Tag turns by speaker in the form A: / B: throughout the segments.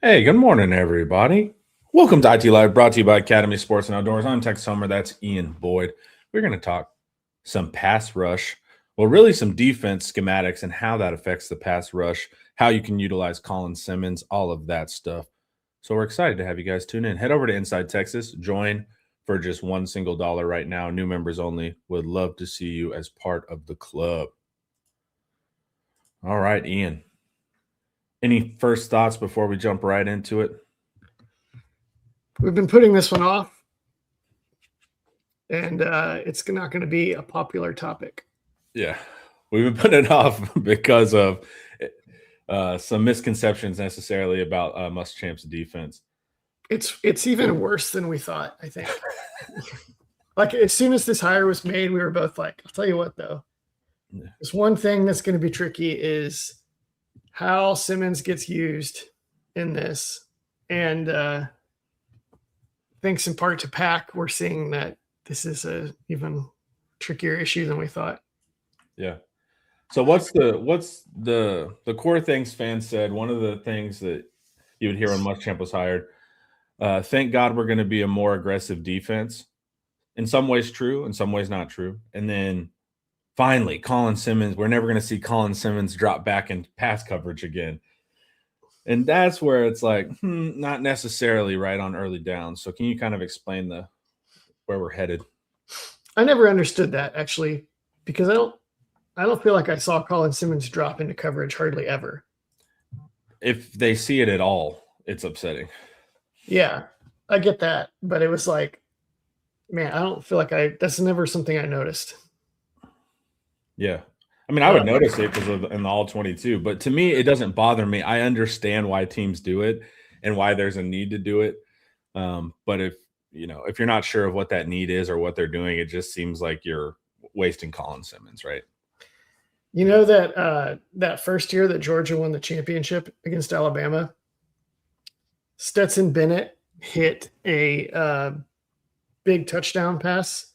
A: Hey, good morning, everybody. Welcome to IT Live, brought to you by Academy Sports and Outdoors. I'm Texas Homer. That's Ian Boyd. We're going to talk some pass rush. Well, really some defense schematics and how that affects the pass rush, how you can utilize Colin Simmons, all of that stuff. So we're excited to have you guys tune in. Head over to Inside Texas. Join for just $1 right now. New members only. Would love to see you as part of the club. All right, Ian. Any first thoughts before we jump right into it?
B: We've been putting this one off, and it's not going to be a popular topic.
A: Yeah, we've been putting it off because of some misconceptions necessarily about Muschamp's defense.
B: It's even worse than we thought, I think. Like, as soon as this hire was made, we were both like, I'll tell you what, though. Yeah. There's one thing that's going to be tricky is how Simmons gets used in this. And thanks in part to Pack, we're seeing that this is a even trickier issue than we thought.
A: Yeah. So what's the core things fans said? One of the things that you would hear when Muschamp was hired, thank God we're going to be a more aggressive defense. In some ways true, in some ways not true. And then finally, Colin Simmons, we're never going to see Colin Simmons drop back in pass coverage again. And that's where it's like, not necessarily right on early downs. So can you kind of explain where we're headed?
B: I never understood that, actually, because I don't feel like I saw Colin Simmons drop into coverage hardly ever.
A: If they see it at all, it's upsetting.
B: Yeah, I get that. But it was like, man, I don't feel like that's never something I noticed.
A: Yeah. I mean, I would notice it because in the all-22, but to me, it doesn't bother me. I understand why teams do it and why there's a need to do it. But if you're not sure of what that need is or what they're doing, it just seems like you're wasting Colin Simmons, right?
B: You know that first year that Georgia won the championship against Alabama, Stetson Bennett hit a big touchdown pass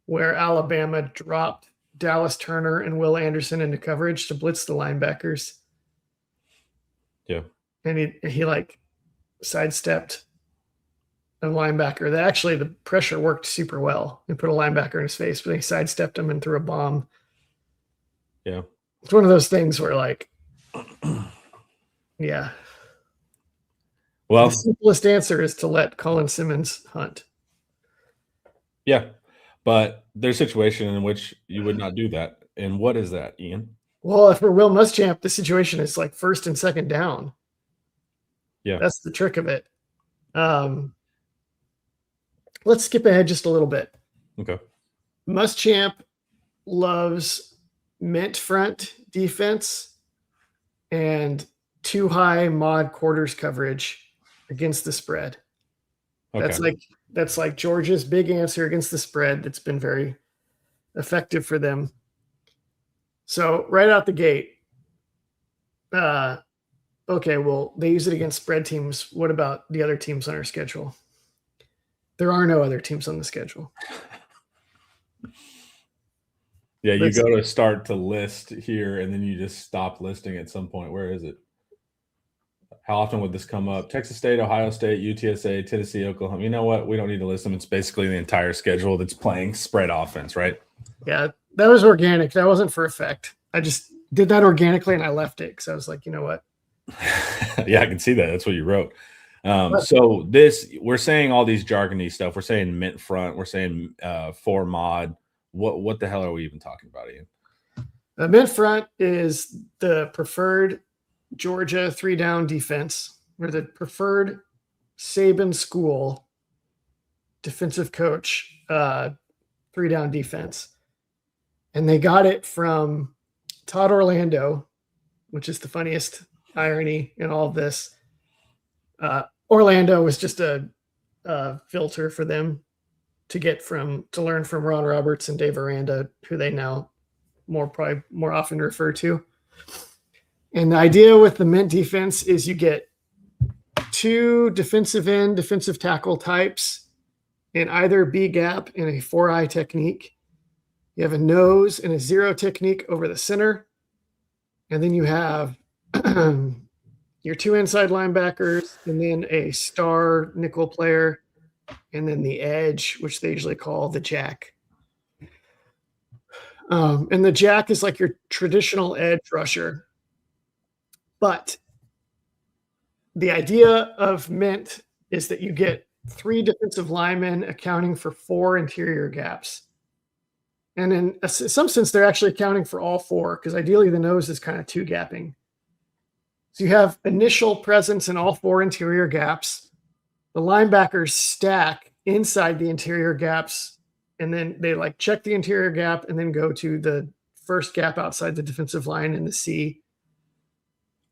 B: where Alabama dropped Dallas Turner and Will Anderson into coverage to blitz the linebackers.
A: Yeah.
B: And he like sidestepped a linebacker. That actually, the pressure worked super well. He put a linebacker in his face, but he sidestepped him and threw a bomb.
A: Yeah.
B: It's one of those things where, like, yeah.
A: Well,
B: the simplest answer is to let Colin Simmons hunt.
A: Yeah. But there's a situation in which you would not do that. And what is that, Ian?
B: Well, if we're Will Muschamp, the situation is like first and second down.
A: Yeah.
B: That's the trick of it. Let's skip ahead just a little bit.
A: Okay.
B: Muschamp loves mint front defense and too high mod quarters coverage against the spread. Okay. That's like Georgia's big answer against the spread that's been very effective for them. So right out the gate, okay, well, they use it against spread teams. What about the other teams on our schedule? There are no other teams on the schedule.
A: Yeah, you go to start to list here, and then you just stop listing at some point. Where is it? How often would this come up? Texas State, Ohio State, UTSA, Tennessee, Oklahoma. You know what? We don't need to list them. It's basically the entire schedule that's playing spread offense, right?
B: Yeah, that was organic. That wasn't for effect. I just did that organically, and I left it because I was like, you know what?
A: Yeah, I can see that. That's what you wrote. So we're saying all these jargony stuff. We're saying mint front. We're saying four mod. What the hell are we even talking about, Ian?
B: Mint front is the preferred Georgia 3-down defense, or the preferred Saban school defensive coach 3-down defense. And they got it from Todd Orlando, which is the funniest irony in all of this. Orlando was just a filter for them to learn from Ron Roberts and Dave Aranda, who they now probably more often refer to. And the idea with the mint defense is you get two defensive end, defensive tackle types in either B gap and a 4-eye technique. You have a nose and a zero technique over the center. And then you have your 2 inside linebackers, and then a star nickel player, and then the edge, which they usually call the jack. And the jack is like your traditional edge rusher. But the idea of Mint is that you get 3 defensive linemen accounting for 4 interior gaps. And in some sense, they're actually accounting for all 4, because ideally the nose is kind of 2 gapping. So you have initial presence in all 4 interior gaps. The linebackers stack inside the interior gaps, and then they like check the interior gap and then go to the first gap outside the defensive line in the C.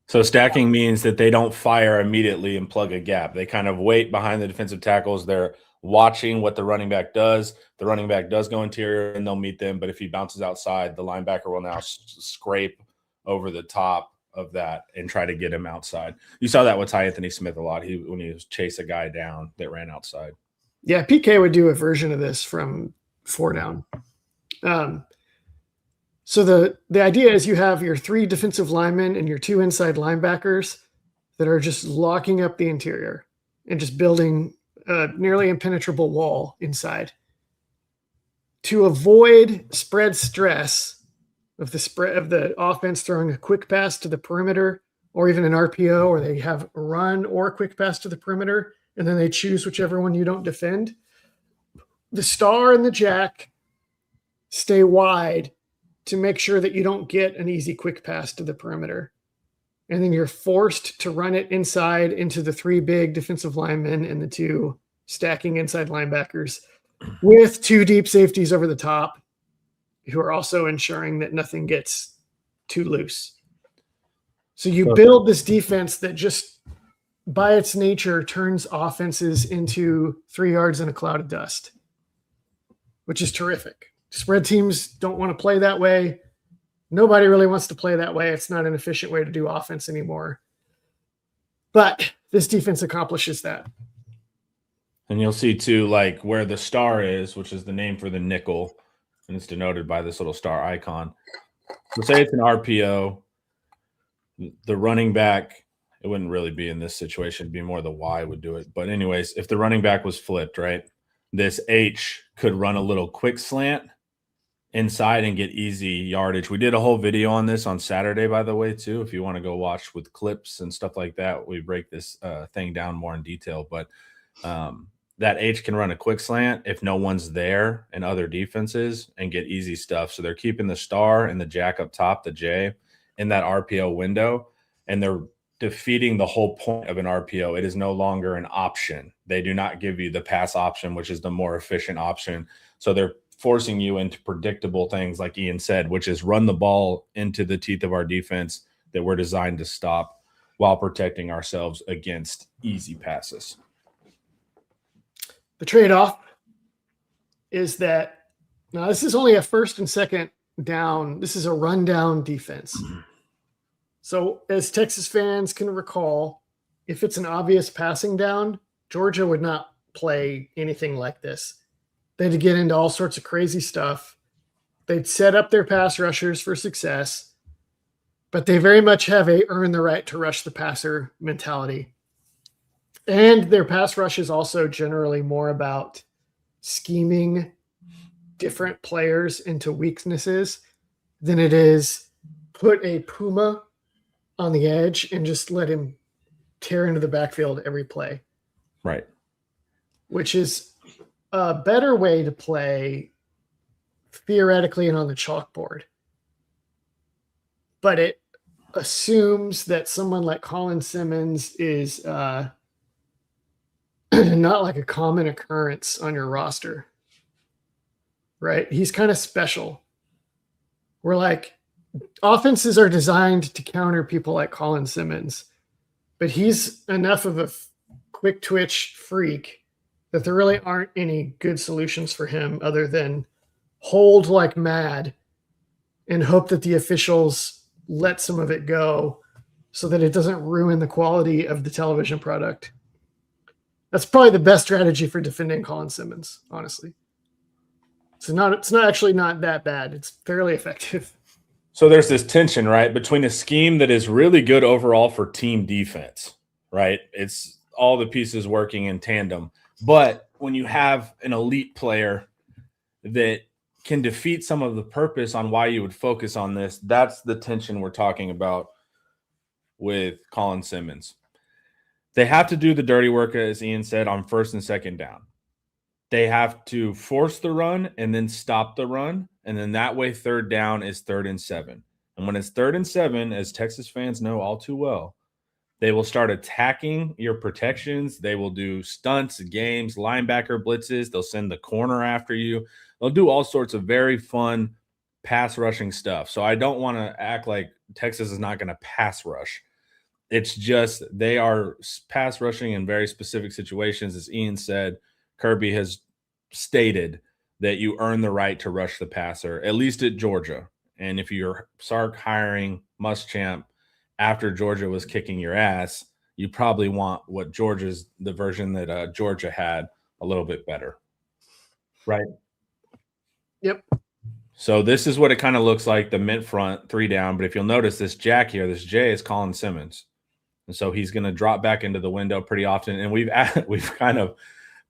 A: So stacking means that they don't fire immediately and plug a gap. They kind of wait behind the defensive tackles. They're watching what the running back does. The running back does go interior and they'll meet them. But if he bounces outside, the linebacker will now scrape over the top of that and try to get him outside. You saw that with Ty Anthony Smith a lot. When he was chase a guy down that ran outside.
B: Yeah, PK would do a version of this from 4 down. So the idea is you have your 3 defensive linemen and your 2 inside linebackers that are just locking up the interior and just building a nearly impenetrable wall inside. To avoid spread stress of the offense throwing a quick pass to the perimeter, or even an RPO, or they have a run or a quick pass to the perimeter, and then they choose whichever one you don't defend, the star and the jack stay wide to make sure that you don't get an easy quick pass to the perimeter. And then you're forced to run it inside into the 3 big defensive linemen and the 2 stacking inside linebackers with 2 deep safeties over the top, who are also ensuring that nothing gets too loose. So you build this defense that just by its nature turns offenses into 3 yards in a cloud of dust, which is terrific. Spread teams don't want to play that way. Nobody really wants to play that way. It's not an efficient way to do offense anymore. But this defense accomplishes that.
A: And you'll see too, like where the star is, which is the name for the nickel, and it's denoted by this little star icon. So say it's an RPO, the running back, it wouldn't really be in this situation, it'd be more the Y would do it. But anyways, if the running back was flipped, right, this H could run a little quick slant inside and get easy yardage. We did a whole video on this on Saturday, by the way, too. If you want to go watch with clips and stuff like that, we break this thing down more in detail. But that H can run a quick slant if no one's there in other defenses and get easy stuff. So they're keeping the star and the jack up top, the J, in that RPO window, and they're defeating the whole point of an RPO. It is no longer an option. They do not give you the pass option, which is the more efficient option. So they're forcing you into predictable things, like Ian said, which is run the ball into the teeth of our defense that we're designed to stop while protecting ourselves against easy passes.
B: The trade-off is that now this is only a first and second down. This is a rundown defense. So as Texas fans can recall, if it's an obvious passing down, Georgia would not play anything like this. They'd get into all sorts of crazy stuff. They'd set up their pass rushers for success, but they very much have a earn the right to rush the passer mentality. And their pass rush is also generally more about scheming different players into weaknesses than it is put a Puma on the edge and just let him tear into the backfield every play.
A: Right.
B: Which is a better way to play theoretically and on the chalkboard. But it assumes that someone like Colin Simmons is not like a common occurrence on your roster, right? He's kind of special. We're like, offenses are designed to counter people like Colin Simmons, but he's enough of a quick twitch freak that there really aren't any good solutions for him other than hold like mad and hope that the officials let some of it go so that it doesn't ruin the quality of the television product. That's probably the best strategy for defending Colin Simmons, honestly. It's not actually not that bad. It's fairly effective.
A: So there's this tension, right, between a scheme that is really good overall for team defense, right? It's all the pieces working in tandem. But when you have an elite player that can defeat some of the purpose on why you would focus on this, that's the tension we're talking about with Colin Simmons. They have to do the dirty work, as Ian said, on first and second down. They have to force the run and then stop the run. And then that way, third down is 3rd and 7. And when it's 3rd and 7, as Texas fans know all too well, they will start attacking your protections. They will do stunts, games, linebacker blitzes. They'll send the corner after you. They'll do all sorts of very fun pass rushing stuff. So I don't want to act like Texas is not going to pass rush. It's just they are pass rushing in very specific situations. As Ian said, Kirby has stated that you earn the right to rush the passer, at least at Georgia. And if you're Sark hiring Muschamp after Georgia was kicking your ass, you probably want what Georgia's the version that Georgia had a little bit better. Right?
B: Yep.
A: So this is what it kind of looks like, the mint front, 3 down. But if you'll notice this Jack here, this J is Colin Simmons. And so he's going to drop back into the window pretty often. And we've kind of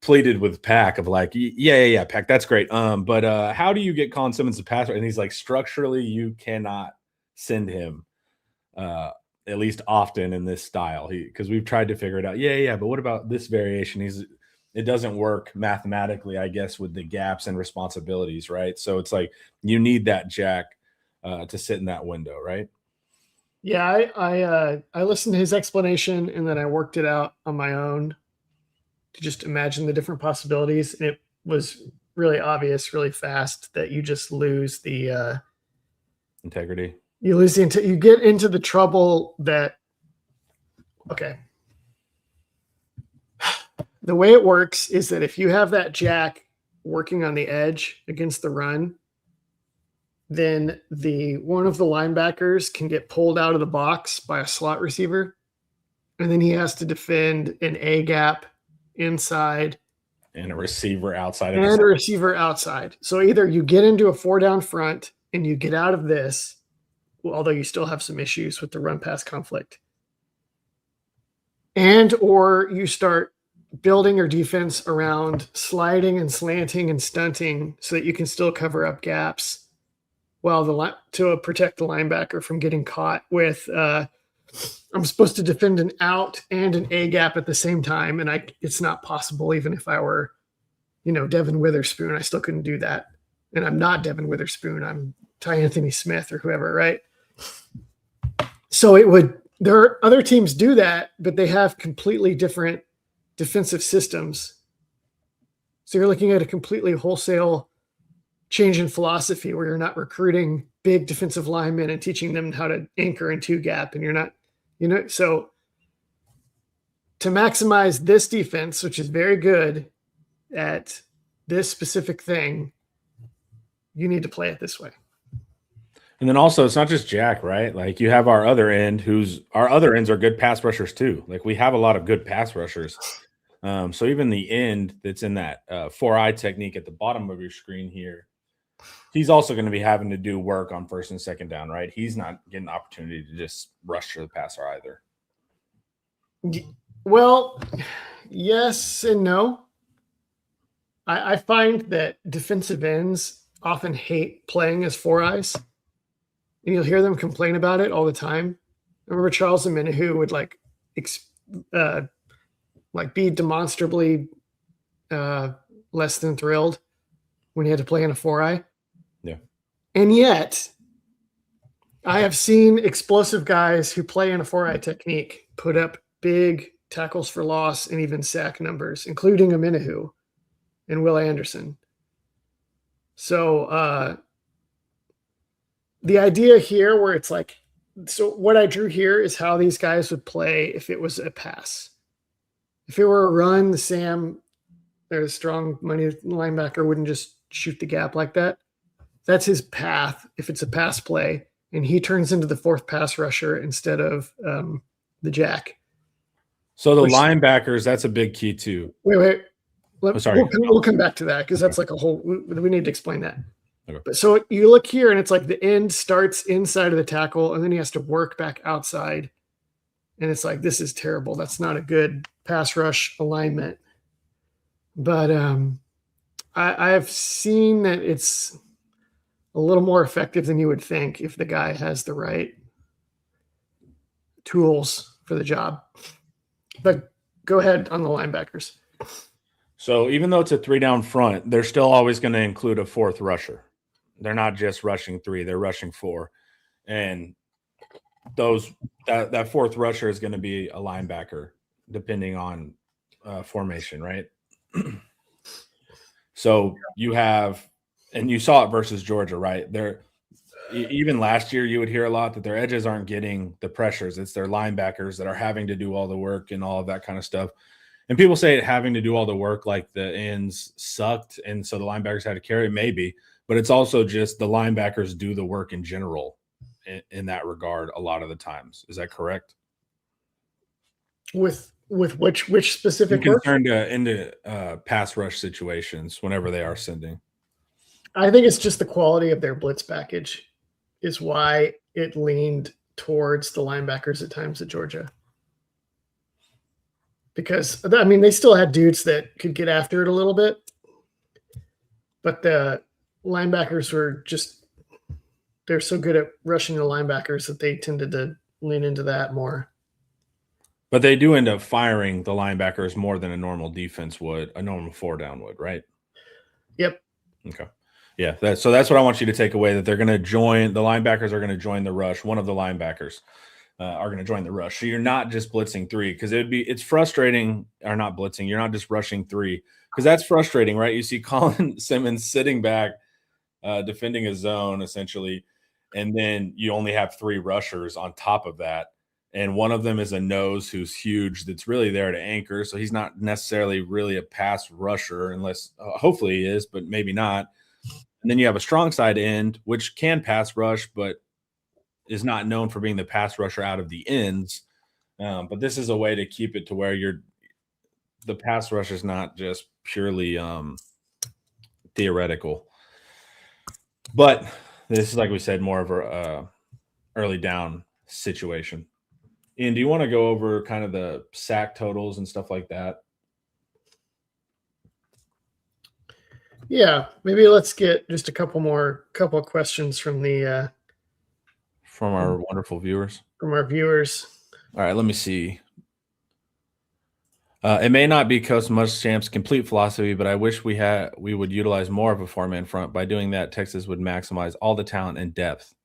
A: pleaded with Pack of like, yeah, Pack, that's great. But how do you get Colin Simmons to pass? And he's like, structurally, you cannot send him at least often in this style. Because we've tried to figure it out. Yeah, but what about this variation? It doesn't work mathematically, I guess, with the gaps and responsibilities, right? So it's like you need that Jack to sit in that window, right?
B: Yeah, I listened to his explanation and then I worked it out on my own to just imagine the different possibilities. And it was really obvious, really fast that you just lose the
A: integrity.
B: You lose you get into the trouble that, okay. The way it works is that if you have that Jack working on the edge against the run, then one of the linebackers can get pulled out of the box by a slot receiver, and then he has to defend an A gap inside
A: and a receiver outside.
B: And a receiver outside. So either you get into a 4 down front and you get out of this, although you still have some issues with the run pass conflict, or you start building your defense around sliding and slanting and stunting so that you can still cover up gaps to protect the linebacker from getting caught with I'm supposed to defend an out and an A gap at the same time, and it's not possible. Even if I were, Devin Witherspoon, I still couldn't do that. And I'm not Devin Witherspoon. I'm Ty Anthony Smith or whoever, right? So there are other teams do that, but they have completely different defensive systems. So you're looking at a completely wholesale change in philosophy where you're not recruiting big defensive linemen and teaching them how to anchor in 2 gap. And you're not, so to maximize this defense, which is very good at this specific thing, you need to play it this way.
A: And then also, it's not just Jack, right? Like you have our other end our other ends are good pass rushers too. Like we have a lot of good pass rushers. So even the end that's in that 4-eye technique at the bottom of your screen here, he's also going to be having to do work on first and second down, right? He's not getting the opportunity to just rush to the passer either.
B: Well, yes and no. I find that defensive ends often hate playing as 4-eyes. And you'll hear them complain about it all the time. I remember Charles Omenihu would be demonstrably less than thrilled when he had to play in a 4-eye.
A: Yeah.
B: And yet, I have seen explosive guys who play in a 4-eye technique put up big tackles for loss and even sack numbers, including Omenihu and Will Anderson. So the idea here where it's like, so what I drew here is how these guys would play if it was a pass. If it were a run, Sam, there's a strong money linebacker, wouldn't just shoot the gap like that. That's his path if it's a pass play, and he turns into the 4th pass rusher instead of the Jack.
A: So the linebackers, that's a big key too.
B: Wait.
A: Sorry.
B: We'll come back to that because that's like a whole. We need to explain that.
A: Okay.
B: But so you look here, and it's like the end starts inside of the tackle, and then he has to work back outside. And it's like, this is terrible. That's not a good pass rush alignment. But I have seen that it's a little more effective than you would think if the guy has the right tools for the job. But go ahead on the linebackers.
A: So even though it's a 3 down front, they're still always going to include a 4th rusher. They're not just rushing 3; they're rushing 4, and that 4th rusher is going to be a linebacker, depending on formation, right? So you have, and you saw it versus Georgia, right? Even last year, you would hear a lot that their edges aren't getting the pressures. It's their linebackers that are having to do all the work and all of that kind of stuff. And people say having to do all the work, like the ends sucked, and so the linebackers had to carry it, maybe. But it's also just the linebackers do the work in general in that regard a lot of the times. Is that correct?
B: With which specific
A: I'm
B: work?
A: concerned into pass rush situations whenever they are sending.
B: I think it's just the quality of their blitz package is why it leaned towards the linebackers at times at Georgia. Because, I mean, they still had dudes that could get after it a little bit, but the linebackers were just, they're so good at rushing the linebackers that they tended to lean into that more.
A: But they do end up firing the linebackers more than a normal defense would, a normal 4 down would, right?
B: Yep.
A: Okay. Yeah. So that's what I want you to take away, that they're going to join, the linebackers are going to join the rush. One of the linebackers are going to join the rush. So you're not just blitzing 3, because it's frustrating, or not blitzing. You're not just rushing 3, because that's frustrating, right? You see Colin Simmons sitting back, defending a zone essentially, and then you only have 3 rushers on top of that. And one of them is a nose who's huge, that's really there to anchor. So he's not necessarily really a pass rusher, unless hopefully he is, but maybe not. And then you have a strong side end, which can pass rush, but is not known for being the pass rusher out of the ends. But this is a way to keep it to where the pass rush is not just purely theoretical. But this is, like we said, more of a early down situation. Ian, do you want to go over kind of the sack totals and stuff like that?
B: Yeah, maybe let's get just a couple of questions from
A: our wonderful viewers.
B: From our viewers.
A: All right, let me see. It may not be Coach Muschamp's complete philosophy, but I wish we would utilize more of a 4-man front. By doing that, Texas would maximize all the talent and depth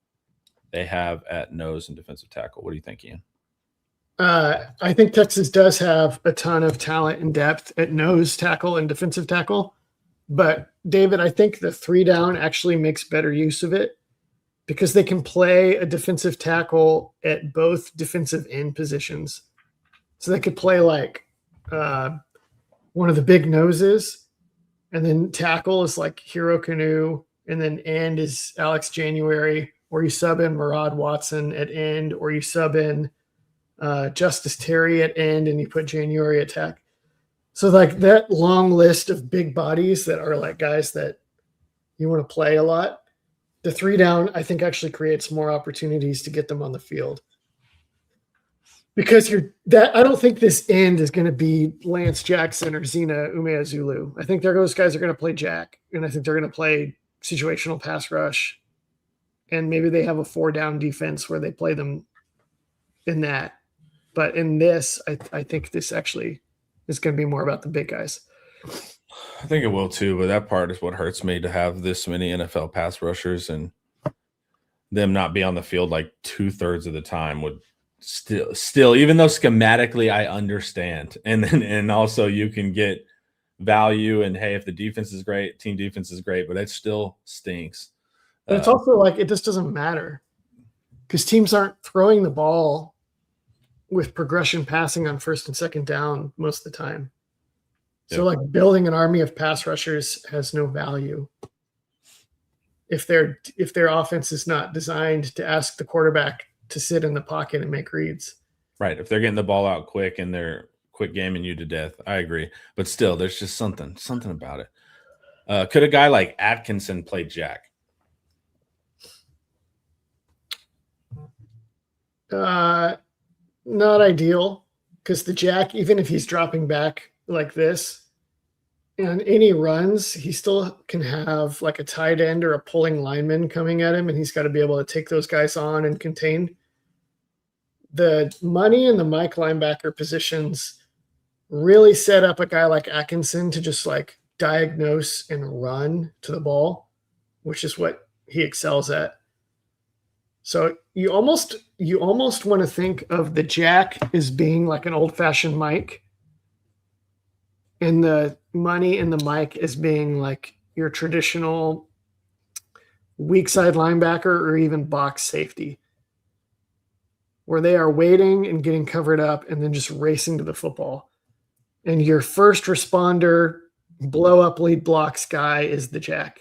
A: they have at nose and defensive tackle. What do you think, Ian?
B: I think Texas does have a ton of talent and depth at nose tackle and defensive tackle. But, David, I think the 3 down actually makes better use of it, because they can play a defensive tackle at both defensive end positions. So they could play like one of the big noses, and then tackle is like Hero Canoe, and then end is Alex January, or you sub in Murad Watson at end, or you sub in Justice Terry at end, and you put January at tack. So like that long list of big bodies that are like guys that you want to play a lot, the 3 down, I think, actually creates more opportunities to get them on the field. Because I don't think this end is going to be Lance Jackson or Zena Umeazulu. I think those guys are going to play Jack, and I think they're going to play situational pass rush, and maybe they have a 4 down defense where they play them in that. But in this, I think this actually is going to be more about the big guys.
A: I think it will too, but that part is what hurts me, to have this many NFL pass rushers and them not be on the field like 2/3 of the time would still, even though schematically I understand, and also you can get value, and hey, if the defense is great, team defense is great, but it still stinks.
B: But it's also like, it just doesn't matter, because teams aren't throwing the ball with progression passing on 1st and 2nd down most of the time. So like building an army of pass rushers has no value if their offense is not designed to ask the quarterback to sit in the pocket and make reads.
A: Right. If they're getting the ball out quick and they're quick gaming you to death, I agree. But still, there's just something about it. Could a guy like Atkinson play Jack?
B: Not ideal because the jack, even if he's dropping back like this, and any runs, he still can have like a tight end or a pulling lineman coming at him, and he's got to be able to take those guys on and contain. The money and the Mike linebacker positions really set up a guy like Atkinson to just like diagnose and run to the ball, which is what he excels at. So you almost want to think of the jack as being like an old-fashioned Mike, and the money and the Mike as being like your traditional weak side linebacker or even box safety, where they are waiting and getting covered up and then just racing to the football. And your first responder blow up lead blocks guy is the jack.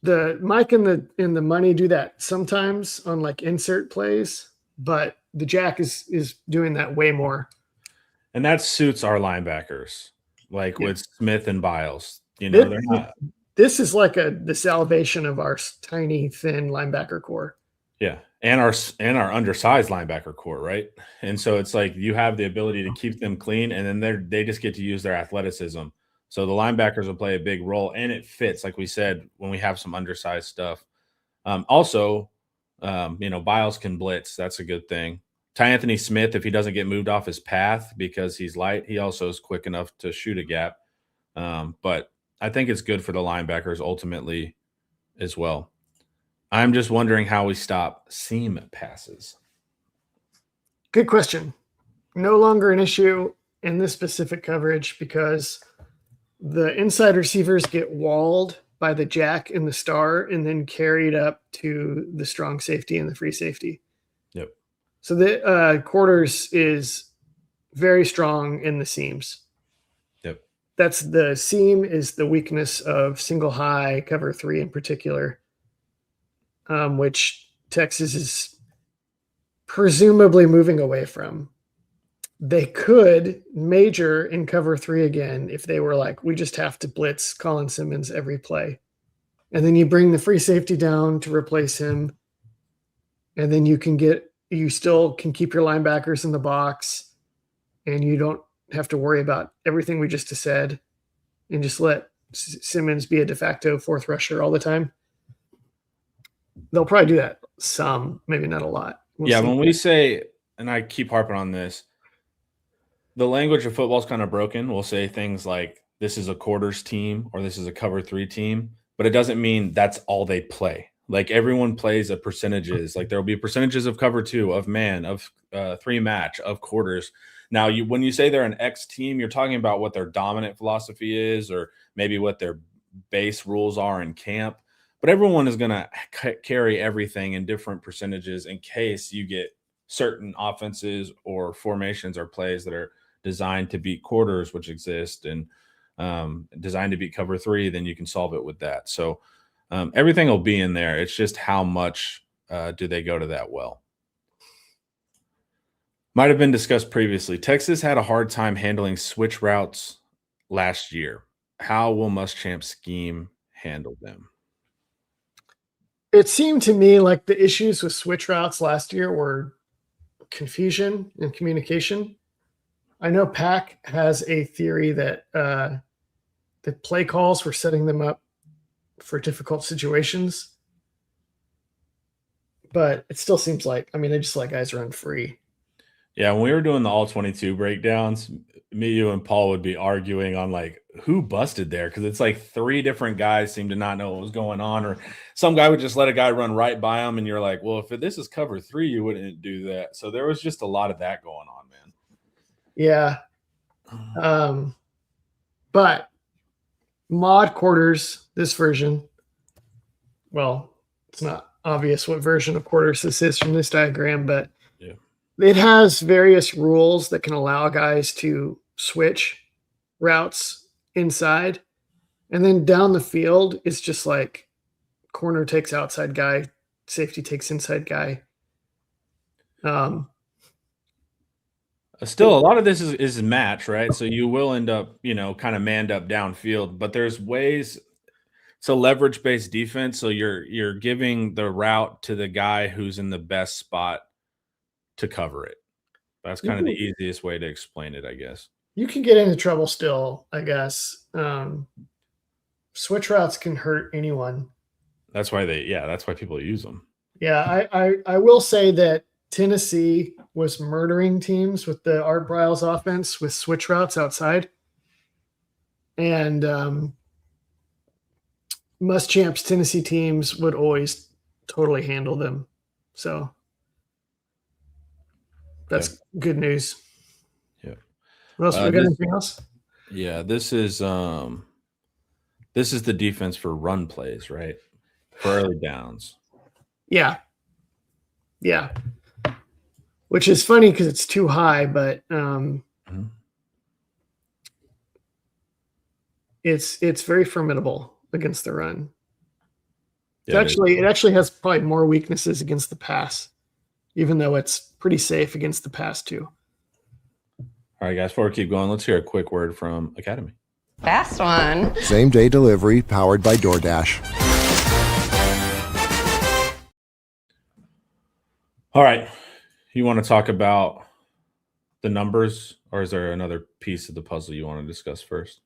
B: The Mike and the money do that sometimes on like insert plays, but the jack is doing that way more.
A: And that suits our linebackers, like with Smith and Biles. You
B: This-
A: know, they're not.
B: This is like the salvation of our tiny, thin linebacker core.
A: Yeah, and our undersized linebacker core, right? And so it's like you have the ability to keep them clean, and then they just get to use their athleticism. So the linebackers will play a big role, and it fits, like we said, when we have some undersized stuff. Also, Biles can blitz. That's a good thing. Ty Anthony Smith, if he doesn't get moved off his path because he's light, he also is quick enough to shoot a gap. But I think it's good for the linebackers ultimately as well. I'm just wondering how we stop seam passes.
B: Good question. No longer an issue in this specific coverage because the inside receivers get walled by the jack and the star and then carried up to the strong safety and the free safety.
A: Yep.
B: So the quarters is very strong in the seams.
A: Yep.
B: That's the seam is the weakness of single high cover 3 in particular, which Texas is presumably moving away from. They could major in cover 3 again if they were like, we just have to blitz Colin Simmons every play. And then you bring the free safety down to replace him. And then you still can keep your linebackers in the box, and you don't have to worry about everything we just said, and just let Simmons be a de facto fourth rusher all the time. They'll probably do that some, maybe not a lot.
A: We'll see. When we say, and I keep harping on this, the language of football is kind of broken. We'll say things like this is a quarters team or this is a cover 3 team, but it doesn't mean that's all they play. Like everyone plays a percentages. Like there will be percentages of cover 2, of man, of 3 match, of quarters. Now, when you say they're an X team, you're talking about what their dominant philosophy is, or maybe what their base rules are in camp. But everyone is going to carry everything in different percentages in case you get certain offenses or formations or plays that are designed to beat quarters, which exist, and designed to beat cover 3, then you can solve it with that. So everything will be in there. It's just how much do they go to that well. Might have been discussed previously. Texas had a hard time handling switch routes last year. How will Muschamp's scheme handle them?
B: It seemed to me like the issues with switch routes last year were confusion and communication. I know Pack has a theory that the play calls were setting them up for difficult situations, but it still seems like, they just let guys run free.
A: Yeah, when we were doing the all 22 breakdowns, me, you, and Paul would be arguing on like who busted there, because it's like 3 different guys seem to not know what was going on, or some guy would just let a guy run right by him, and you're like, well, if this is cover 3, you wouldn't do that. So there was just a lot of that going on, man.
B: Yeah. But mod quarters, this version, well, it's not obvious what version of quarters this is from this diagram, but
A: yeah,
B: it has various rules that can allow guys to switch routes inside. And then down the field, it's just like corner takes outside guy, safety takes inside guy.
A: Still, a lot of this is match, right? So you will end up, kind of manned up downfield, but there's ways. It's a leverage-based defense, so you're giving the route to the guy who's in the best spot to cover it. That's
B: You
A: kind of the
B: can-
A: easiest way to explain it, I guess.
B: You can get into trouble still, I guess. Switch routes can hurt anyone.
A: That's why that's why people use them.
B: Yeah, I will say that Tennessee was murdering teams with the Art Briles offense with switch routes outside. And Muschamp's Tennessee teams would always totally handle them. So that's good news.
A: Yeah.
B: What else? We got anything else?
A: Yeah, this is the defense for run plays, right? For early downs.
B: Yeah. Yeah. Which is funny because it's too high, but it's very formidable against the run. Yeah, it actually has probably more weaknesses against the pass, even though it's pretty safe against the pass too.
A: All right, guys, before we keep going, let's hear a quick word from Academy.
C: Fast one.
D: Same-day delivery powered by DoorDash.
A: All right. You want to talk about the numbers, or is there another piece of the puzzle you want to discuss first?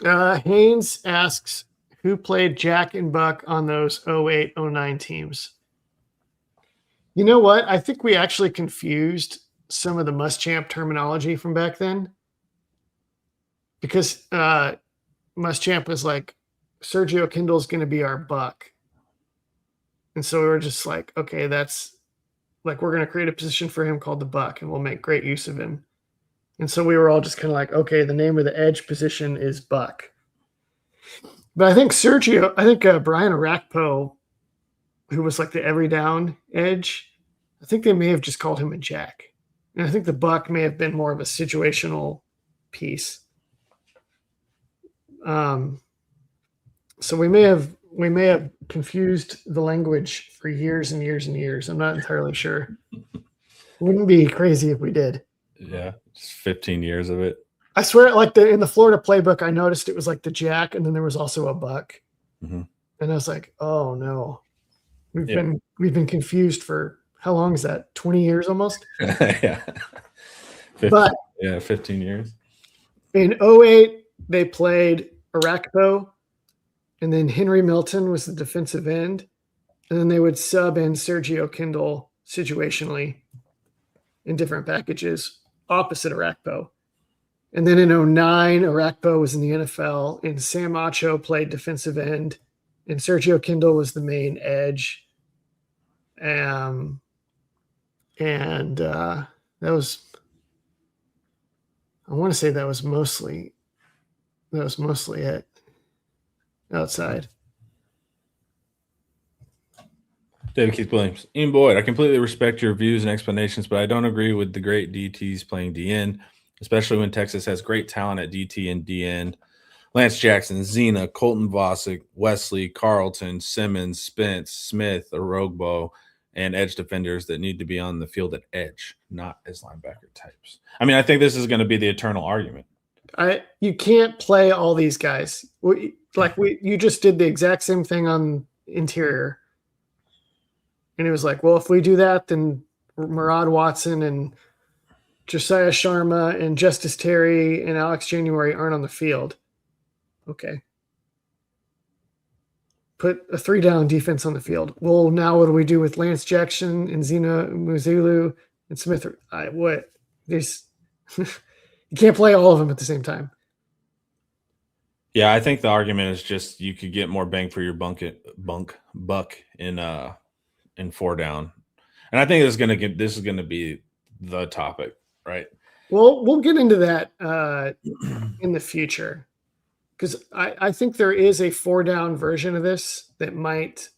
B: Haynes asks, who played Jack and Buck on those 08-09 teams? You know what? I think we actually confused some of the Muschamp terminology from back then, because Muschamp was like, Sergio Kindle's going to be our Buck. And so we were just like, okay, that's like, we're going to create a position for him called the Buck, and we'll make great use of him. And so we were all just kind of like, okay, the name of the edge position is Buck. But I think Brian Arakpo, who was like the every down edge, I think they may have just called him a Jack. And I think the Buck may have been more of a situational piece. So we may have confused the language for years and years and years. I'm not entirely sure. Wouldn't be crazy if we did.
A: Yeah, just 15 years of it.
B: I swear, like in the Florida playbook, I noticed it was like the Jack, and then there was also a Buck.
A: Mm-hmm.
B: And I was like, oh no, we've been confused for how long is that? 20 years almost.
A: Yeah. 15 years.
B: In 08, they played Arakpo, and then Henry Milton was the defensive end, and then they would sub in Sergio Kindle situationally in different packages opposite Arakpo. And then in 09, Arakpo was in the NFL, and Sam Acho played defensive end, and Sergio Kindle was the main edge. And that was, I want to say that was mostly it outside.
A: David Keith Williams. Ian Boyd, I completely respect your views and explanations, but I don't agree with the great DTs playing DN, especially when Texas has great talent at DT and DN. Lance Jackson, Zena, Colton Vosick, Wesley, Carlton, Simmons, Spence, Smith, Orogbo, and edge defenders that need to be on the field at edge, not as linebacker types. I mean, I think this is going to be the eternal argument.
B: You can't play all these guys. You just did the exact same thing on interior. And it was like, well, if we do that, then Murad Watson and Josiah Sharma and Justice Terry and Alex January aren't on the field. Okay. Put a 3-down defense on the field. Well, now what do we do with Lance Jackson and Zena Muzulu and Smith? You can't play all of them at the same time.
A: Yeah, I think the argument is just you could get more bang for your buck in 4-down, and I think this is going to be the topic, right?
B: Well, we'll get into that in the future, because I think there is a 4-down version of this that might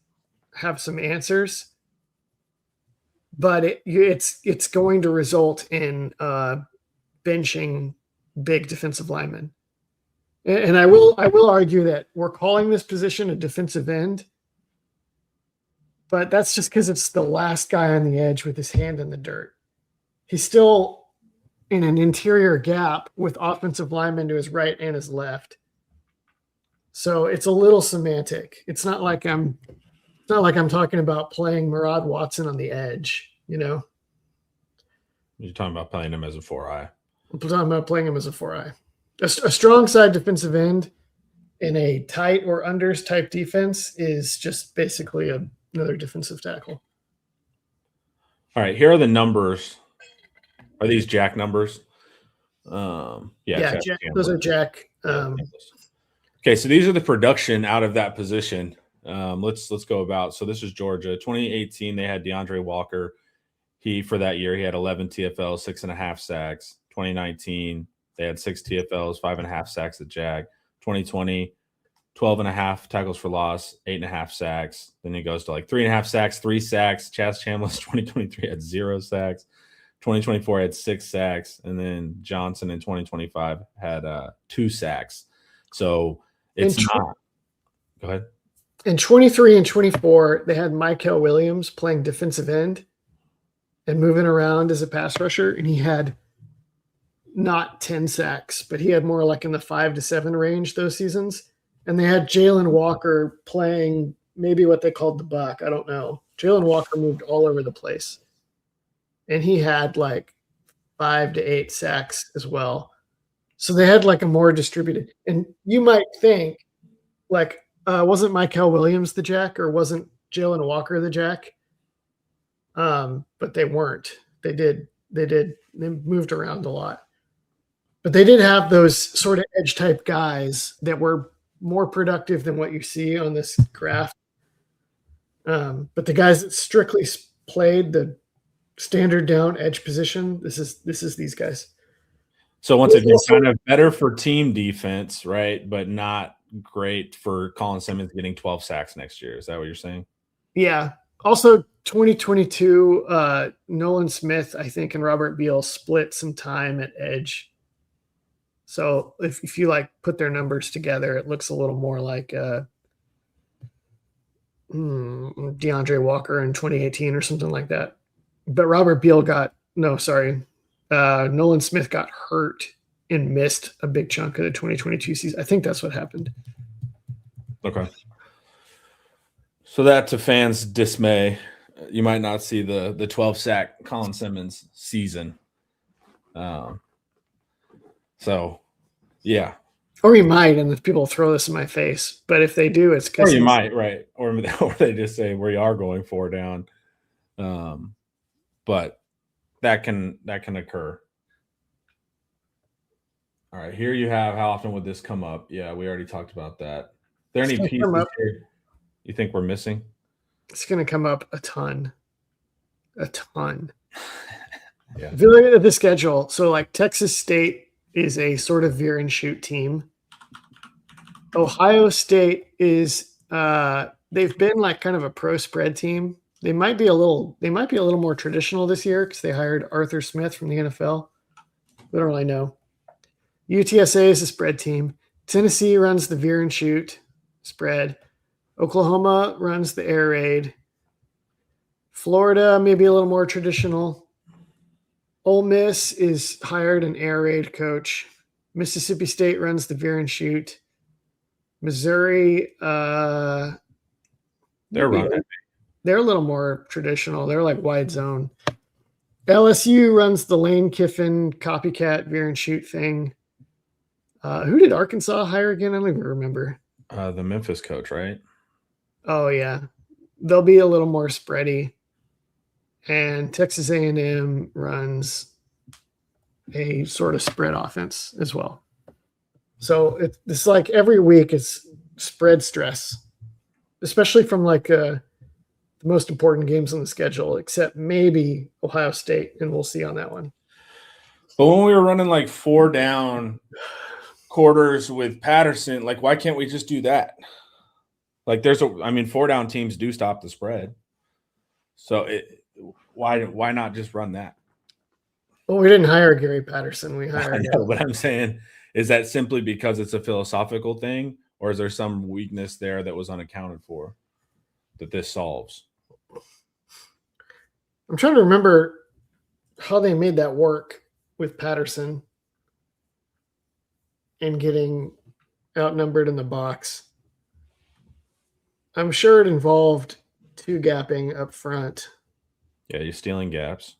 B: have some answers, but it's going to result in benching big defensive linemen. And I will argue that we're calling this position a defensive end, but that's just because it's the last guy on the edge with his hand in the dirt. He's still in an interior gap with offensive linemen to his right and his left. So it's a little semantic. It's not like I'm talking about playing Murad Watson on the edge, you know?
A: You're talking about playing him as a 4-eye.
B: I'm talking about playing him as a 4-eye. A strong side defensive end in a tight or unders type defense is just basically another defensive tackle.
A: All right, here are the numbers. Are these Jack numbers?
B: Jack, those are Jack.
A: Okay, so these are the production out of that position. Let's go about. So this is Georgia. 2018, they had DeAndre Walker. For that year, he had 11 TFLs, 6.5 sacks. 2019, they had 6 TFLs, 5.5 sacks at Jag. 2020, 12.5 tackles for loss, 8.5 sacks. Then he goes to like 3.5 sacks, 3 sacks. Chaz Chambliss, 2023, had 0 sacks. 2024 had 6 sacks. And then Johnson in 2025 had 2 sacks. So it's not. Go ahead.
B: In 23 and 24, they had Michael Williams playing defensive end and moving around as a pass rusher. And he had not 10 sacks, but he had more like in the 5 to 7 range those seasons. And they had Jalen Walker playing maybe what they called the buck. I don't know. Jalen Walker moved all over the place. And he had like 5 to 8 sacks as well. So they had like a more distributed. And you might think like, wasn't Michael Williams the Jack or wasn't Jalen Walker the Jack? But they weren't. They moved around a lot. But they did have those sort of edge type guys that were more productive than what you see on this graph. But the guys that strictly played the standard down edge position, this is these guys.
A: So once again, kind of better for team defense, right? But not great for Colin Simmons getting 12 sacks next year. Is that what you're saying?
B: Yeah. Also, 2022, Nolan Smith, I think, and Robert Beal split some time at edge. So if you like put their numbers together, it looks a little more like DeAndre Walker in 2018 or something like that. But Robert Beal Nolan Smith got hurt and missed a big chunk of the 2022 season. I think that's what happened.
A: Okay. So that, to fans' dismay, you might not see the 12 sack Colin Simmons season. So, yeah.
B: Or you might, and if people throw this in my face. But if they do, it's because
A: you might, right? Or they just say we are going 4 down. But that can occur. All right, here you have how often would this come up? Yeah, we already talked about that. Are there any pieces here you think we're missing?
B: It's going to come up a ton. A ton.
A: Yeah.
B: If you look at the schedule, so like Texas State is a sort of veer and shoot team. Ohio State is they've been like kind of a pro spread team. They might be a little more traditional this year because they hired Arthur Smith from the NFL. We don't really know. UTSA is a spread team. Tennessee runs the veer and shoot spread. Oklahoma runs the air raid. Florida, maybe a little more traditional. Ole Miss is hired an air raid coach. Mississippi State runs the veer and shoot. Missouri,
A: they're running.
B: They're a little more traditional. They're like wide zone. LSU runs the Lane Kiffin copycat veer and shoot thing. Who did Arkansas hire again? I don't even remember.
A: The Memphis coach, right?
B: Oh yeah, they'll be a little more spready. And Texas A&M runs a sort of spread offense as well. So it's like every week it's spread stress, especially from like the most important games on the schedule, except maybe Ohio State, and we'll see on that one.
A: But when we were running like 4 down quarters with Patterson, like why can't we just do that? Like 4 down teams do stop the spread. So why not just run that?
B: Well, we didn't hire Gary Patterson. We hired.
A: I know, but I'm saying, is that simply because it's a philosophical thing, or is there some weakness there that was unaccounted for that this solves?
B: I'm trying to remember how they made that work with Patterson and getting outnumbered in the box. I'm sure it involved 2 gapping up front.
A: Yeah, you're stealing gaps.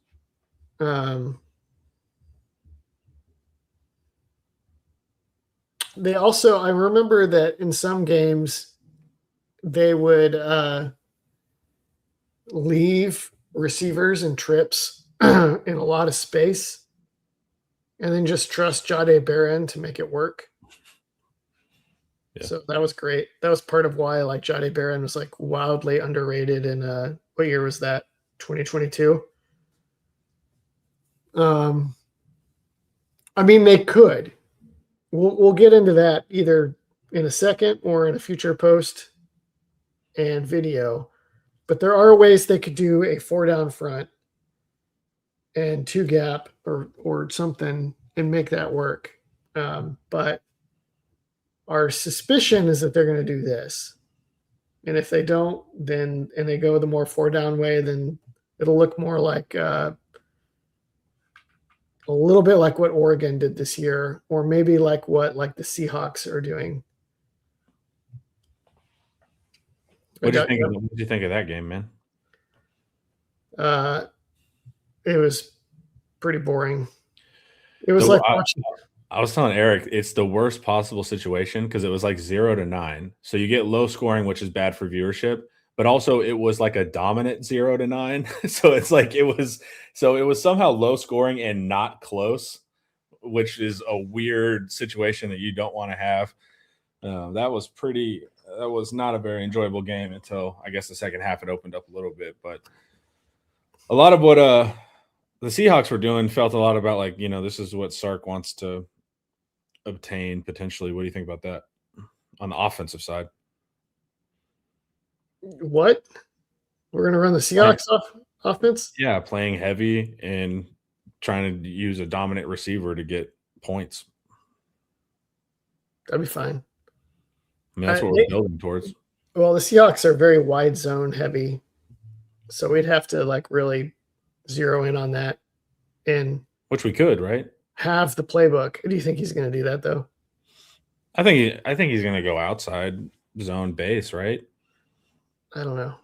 B: They also, I remember that in some games, they would leave receivers and trips in a lot of space and then just trust Jade Barron to make it work.
A: Yeah.
B: So that was great. That was part of why like Jade Barron was like wildly underrated in what year was that? 2022. I mean, they could. We'll get into that either in a second or in a future post and video. But there are ways they could do a 4-down front and 2 gap or something and make that work. But our suspicion is that they're going to do this. And if they don't, then and they go the more 4-down way, then it'll look more like a little bit like what Oregon did this year, or maybe like what like the Seahawks are doing.
A: What do you think of that game, man?
B: It was pretty boring. It was like watching.
A: I was telling Eric, it's the worst possible situation because it was like 0-9. So you get low scoring, which is bad for viewership, but also it was like a dominant 0-9. So it's like it was somehow low scoring and not close, which is a weird situation that you don't want to have. That was not a very enjoyable game until I guess the second half it opened up a little bit. But a lot of what the Seahawks were doing felt a lot about like, this is what Sark wants to obtain potentially. What do you think about that on the offensive side?
B: What? We're going to run the Seahawks offense?
A: Yeah, playing heavy and trying to use a dominant receiver to get points.
B: That'd be fine.
A: I mean, that's what we're building towards.
B: Well, the Seahawks are very wide zone heavy, so we'd have to like really zero in on that, and
A: which we could, right?
B: Have the playbook. Do you think he's going to do that though?
A: I think he's going to go outside zone base, right?
B: I don't know.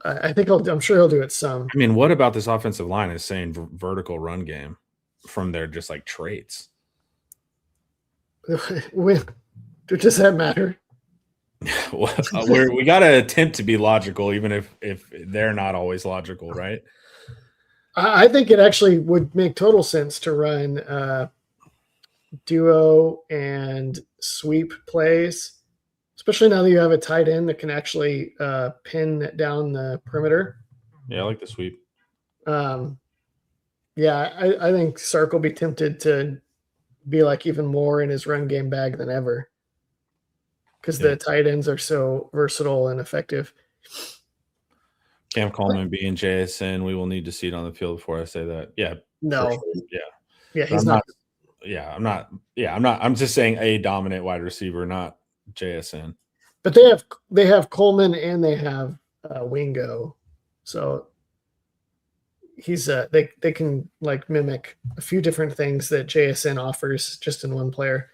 B: I'm sure he'll do it some.
A: I mean, what about this offensive line is saying vertical run game from their just like traits?
B: Does that matter?
A: Well, we got to attempt to be logical, even if they're not always logical, right?
B: I think it actually would make total sense to run duo and sweep plays, especially now that you have a tight end that can actually pin down the perimeter.
A: Yeah, I like the sweep.
B: Yeah, I think Sark will be tempted to be like even more in his run game bag than ever because the tight ends are so versatile and effective.
A: Cam Coleman being JSN, we will need to see it on the field before I say that. Yeah.
B: No.
A: Sure.
B: Yeah, he's not.
A: I'm just saying a dominant wide receiver, not JSN.
B: But they have Coleman and they have Wingo. So he's they can like mimic a few different things that JSN offers just in one player.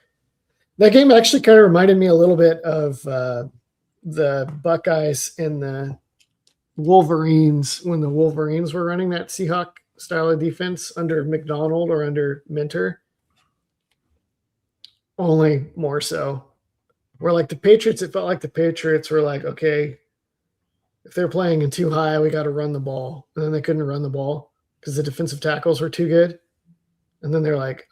B: That game actually kind of reminded me a little bit of the Buckeyes and the Wolverines when the Wolverines were running that Seahawk style of defense under McDonald or under Minter. Only more so. Where like the Patriots, it felt like the Patriots were like, okay, if they're playing in too high, we got to run the ball. And then they couldn't run the ball because the defensive tackles were too good. And then they're like,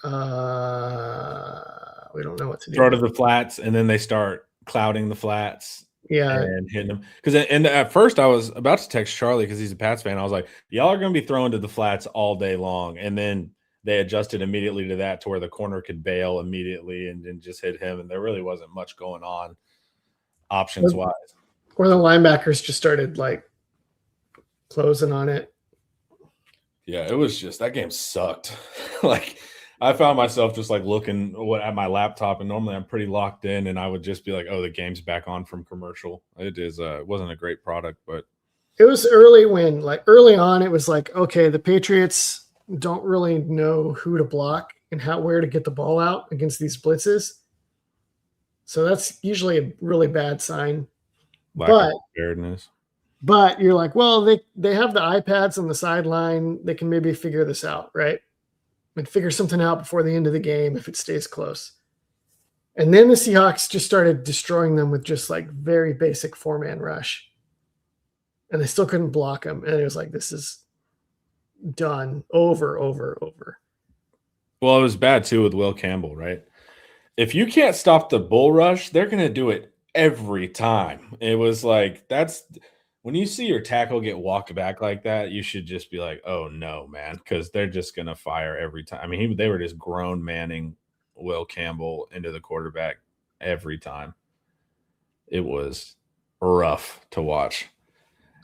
B: we don't know what to do.
A: Throw to the flats, and then they start clouding the flats.
B: Yeah.
A: And hitting them. Because at first I was about to text Charlie because he's a Pats fan. I was like, y'all are going to be throwing to the flats all day long. And then they adjusted immediately to that to where the corner could bail immediately and then just hit him. And there really wasn't much going on options-wise.
B: Or the linebackers just started like closing on it.
A: Yeah, it was just that game sucked. Like I found myself just like looking at my laptop, and normally I'm pretty locked in, and I would just be like, "Oh, the game's back on from commercial." It is. It wasn't a great product, but
B: it was early on. It was like, okay, the Patriots don't really know who to block and where to get the ball out against these blitzes, so that's usually a really bad sign.
A: Lack of preparedness.
B: But you're like, well, they have the iPads on the sideline. They can maybe figure this out, right? And figure something out before the end of the game if it stays close. And then the Seahawks just started destroying them with just like very basic 4-man rush. And they still couldn't block them. And it was like, this is done over.
A: Well, it was bad too with Will Campbell, right? If you can't stop the bull rush, they're going to do it every time. It was like, that's when you see your tackle get walked back like that, you should just be like, oh no, man, because they're just going to fire every time. I mean, they were just grown manning Will Campbell into the quarterback every time. It was rough to watch.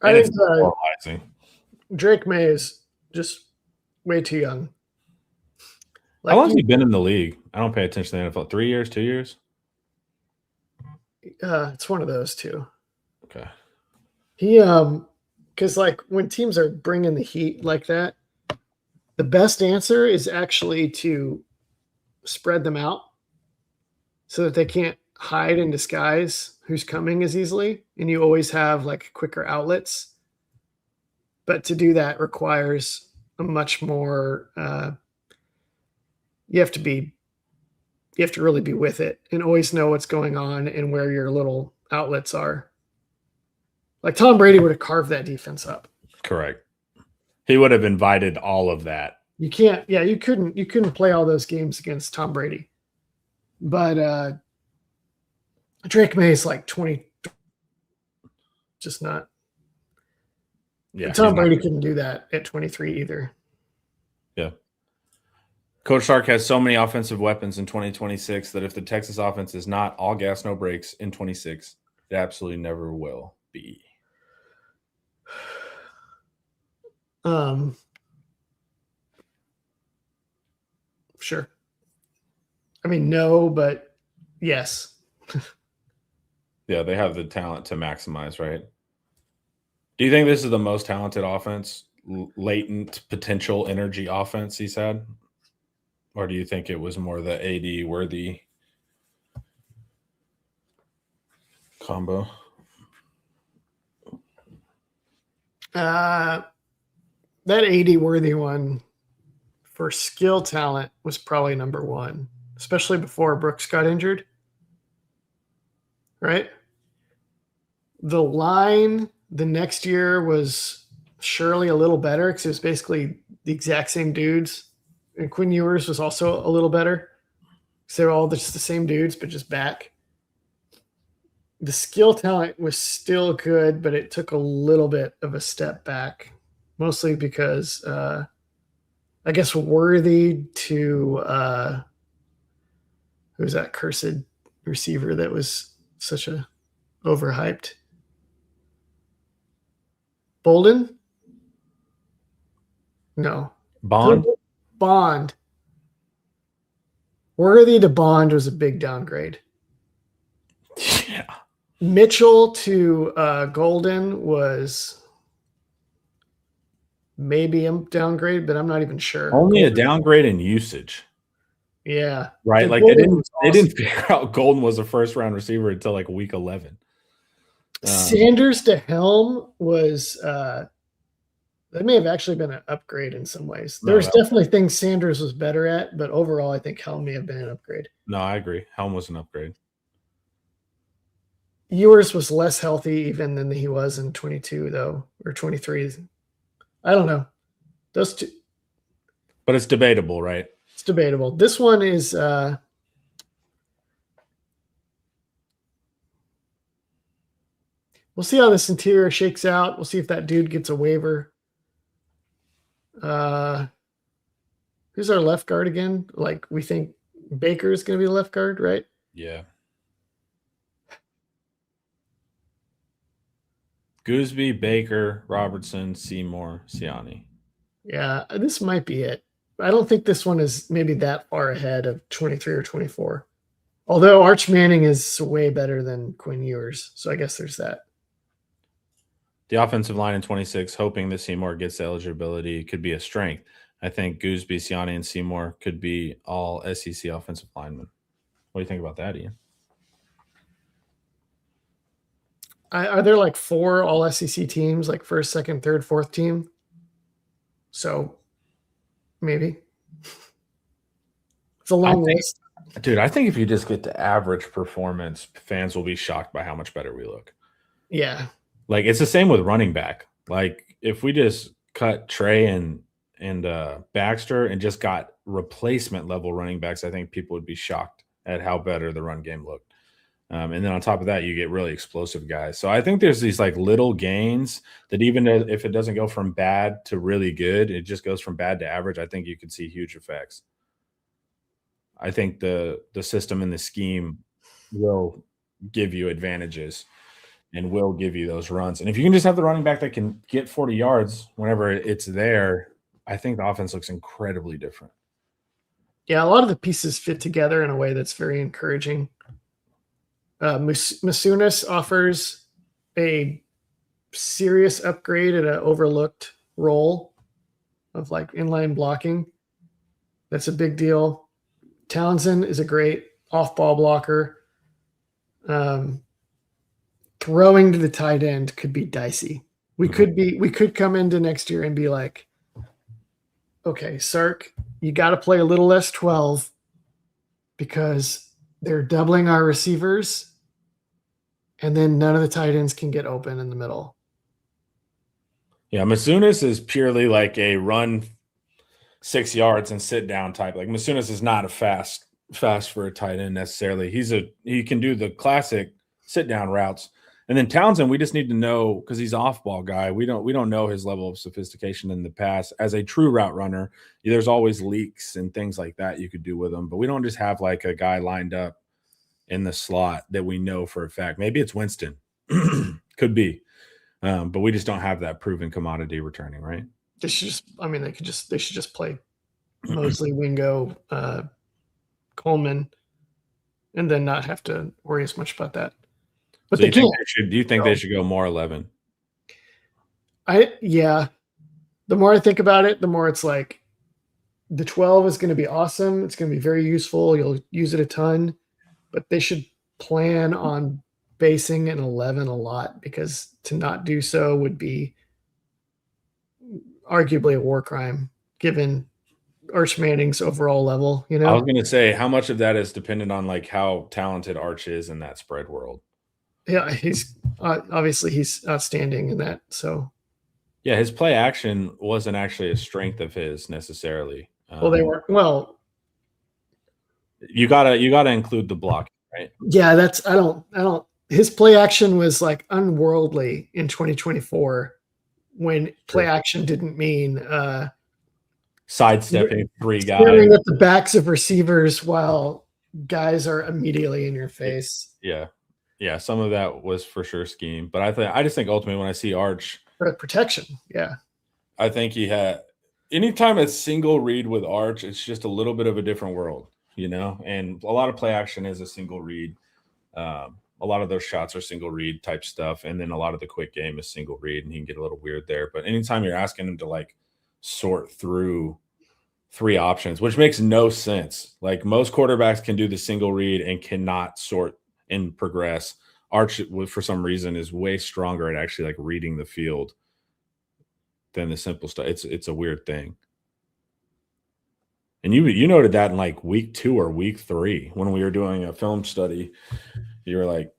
B: I
A: And
B: think
A: it's demoralizing.
B: Drake May is just way too young.
A: How long has he been in the league? I don't pay attention to the NFL. 3 years, 2 years?
B: It's one of those two.
A: Okay.
B: He because like when teams are bringing the heat like that, the best answer is actually to spread them out so that they can't hide and disguise who's coming as easily, and you always have like quicker outlets. But to do that requires a much more you have to really be with it and always know what's going on and where your little outlets are. Like Tom Brady would have carved that defense up.
A: Correct. He would have invited all of that.
B: You couldn't play all those games against Tom Brady. But Drake May is like 20, just not.
A: Yeah.
B: Tom Brady couldn't do that at 23 either.
A: Yeah. Coach Sark has so many offensive weapons in 2026 that if the Texas offense is not all gas, no brakes in 26, it absolutely never will be.
B: Sure. I mean, no, but yes.
A: Yeah, they have the talent to maximize, right? Do you think this is the most talented offense, latent potential energy offense he's had? Or do you think it was more the AD worthy combo?
B: That AD worthy one for skill talent was probably number one, especially before Brooks got injured. Right? The line the next year was surely a little better because it was basically the exact same dudes. And Quinn Ewers was also a little better. So they're all just the same dudes, but just back. The skill talent was still good, but it took a little bit of a step back, mostly because I guess Worthy to who's that cursed receiver that was such a overhyped? Bolden? No.
A: Bond?
B: Bond. Worthy to Bond was a big downgrade.
A: Yeah.
B: Mitchell to Golden was maybe a downgrade, but I'm not even sure.
A: Only a downgrade in usage.
B: Yeah.
A: Right. Like they didn't figure out Golden was a first round receiver until like week 11.
B: Sanders to Helm was that may have actually been an upgrade in some ways. There's definitely things Sanders was better at, but overall I think Helm may have been an upgrade.
A: No, I agree. Helm was an upgrade.
B: Ewers was less healthy even than he was in 22 though, or 23. I don't know. Those two.
A: But it's debatable, right?
B: It's debatable. This one is we'll see how this interior shakes out. We'll see if that dude gets a waiver. Who's our left guard again? Like we think Baker is going to be the left guard, right?
A: Yeah. Gooseby, Baker, Robertson, Seymour, Siani.
B: Yeah, this might be it. I don't think this one is maybe that far ahead of 23 or 24. Although Arch Manning is way better than Quinn Ewers. So I guess there's that.
A: The offensive line in 26, hoping that Seymour gets eligibility, could be a strength. I think Gooseby, Siani, and Seymour could be all SEC offensive linemen. What do you think about that, Ian?
B: Are there like 4 all SEC teams, like first, second, third, fourth team? So maybe. It's a long list.
A: Dude, I think if you just get to average performance, fans will be shocked by how much better we look.
B: Yeah.
A: Like it's the same with running back. Like if we just cut Trey and Baxter and just got replacement level running backs, I think people would be shocked at how better the run game looked. And then on top of that, you get really explosive guys. So I think there's these like little gains that even if it doesn't go from bad to really good, it just goes from bad to average. I think you could see huge effects. I think the system and the scheme will give you advantages and will give you those runs. And if you can just have the running back that can get 40 yards whenever it's there, I think the offense looks incredibly different.
B: Yeah, a lot of the pieces fit together in a way that's very encouraging. Masunas offers a serious upgrade at an overlooked role of like inline blocking. That's a big deal. Townsend is a great off-ball blocker. Throwing to the tight end could be dicey. We could come into next year and be like, okay, Sark, you got to play a little less 12 because they're doubling our receivers, and then none of the tight ends can get open in the middle.
A: Yeah, Masunas is purely like a run 6 yards and sit down type. Like Masunas is not a fast for a tight end necessarily. He can do the classic sit down routes. And then Townsend, we just need to know because he's an off-ball guy. We don't know his level of sophistication in the pass. As a true route runner, there's always leaks and things like that you could do with him. But we don't just have like a guy lined up in the slot that we know for a fact. Maybe it's Winston. Could be. But we just don't have that proven commodity returning, right?
B: They should just play Mosley, Wingo, Coleman, and then not have to worry as much about that. But
A: so do you think they should go more 11?
B: Yeah. The more I think about it, the more it's like the 12 is going to be awesome. It's going to be very useful. You'll use it a ton, but they should plan on basing an 11 a lot because to not do so would be arguably a war crime given Arch Manning's overall level.
A: I was going to say how much of that is dependent on like how talented Arch is in that spread world.
B: Yeah, he's obviously he's outstanding in that. So,
A: yeah, his play action wasn't actually a strength of his necessarily.
B: Well, they were well.
A: You gotta include the blocking, right?
B: Yeah, that's I don't. His play action was like unworldly in 2024 when play action didn't mean
A: sidestepping three guys,
B: staring at the backs of receivers while guys are immediately in your face.
A: Yeah, some of that was for sure scheme, but I just think ultimately when I see Arch
B: for protection, yeah,
A: I think he had anytime it's single read with Arch, it's just a little bit of a different world, and a lot of play action is a single read. A lot of those shots are single read type stuff, and then a lot of the quick game is single read, and he can get a little weird there. But anytime you're asking him to like sort through three options, which makes no sense. Like most quarterbacks can do the single read and cannot sort and progress. Arch, for some reason, is way stronger at actually like reading the field than the simple stuff. It's a weird thing. And you noted that in like week 2 or week 3 when we were doing a film study. You were like,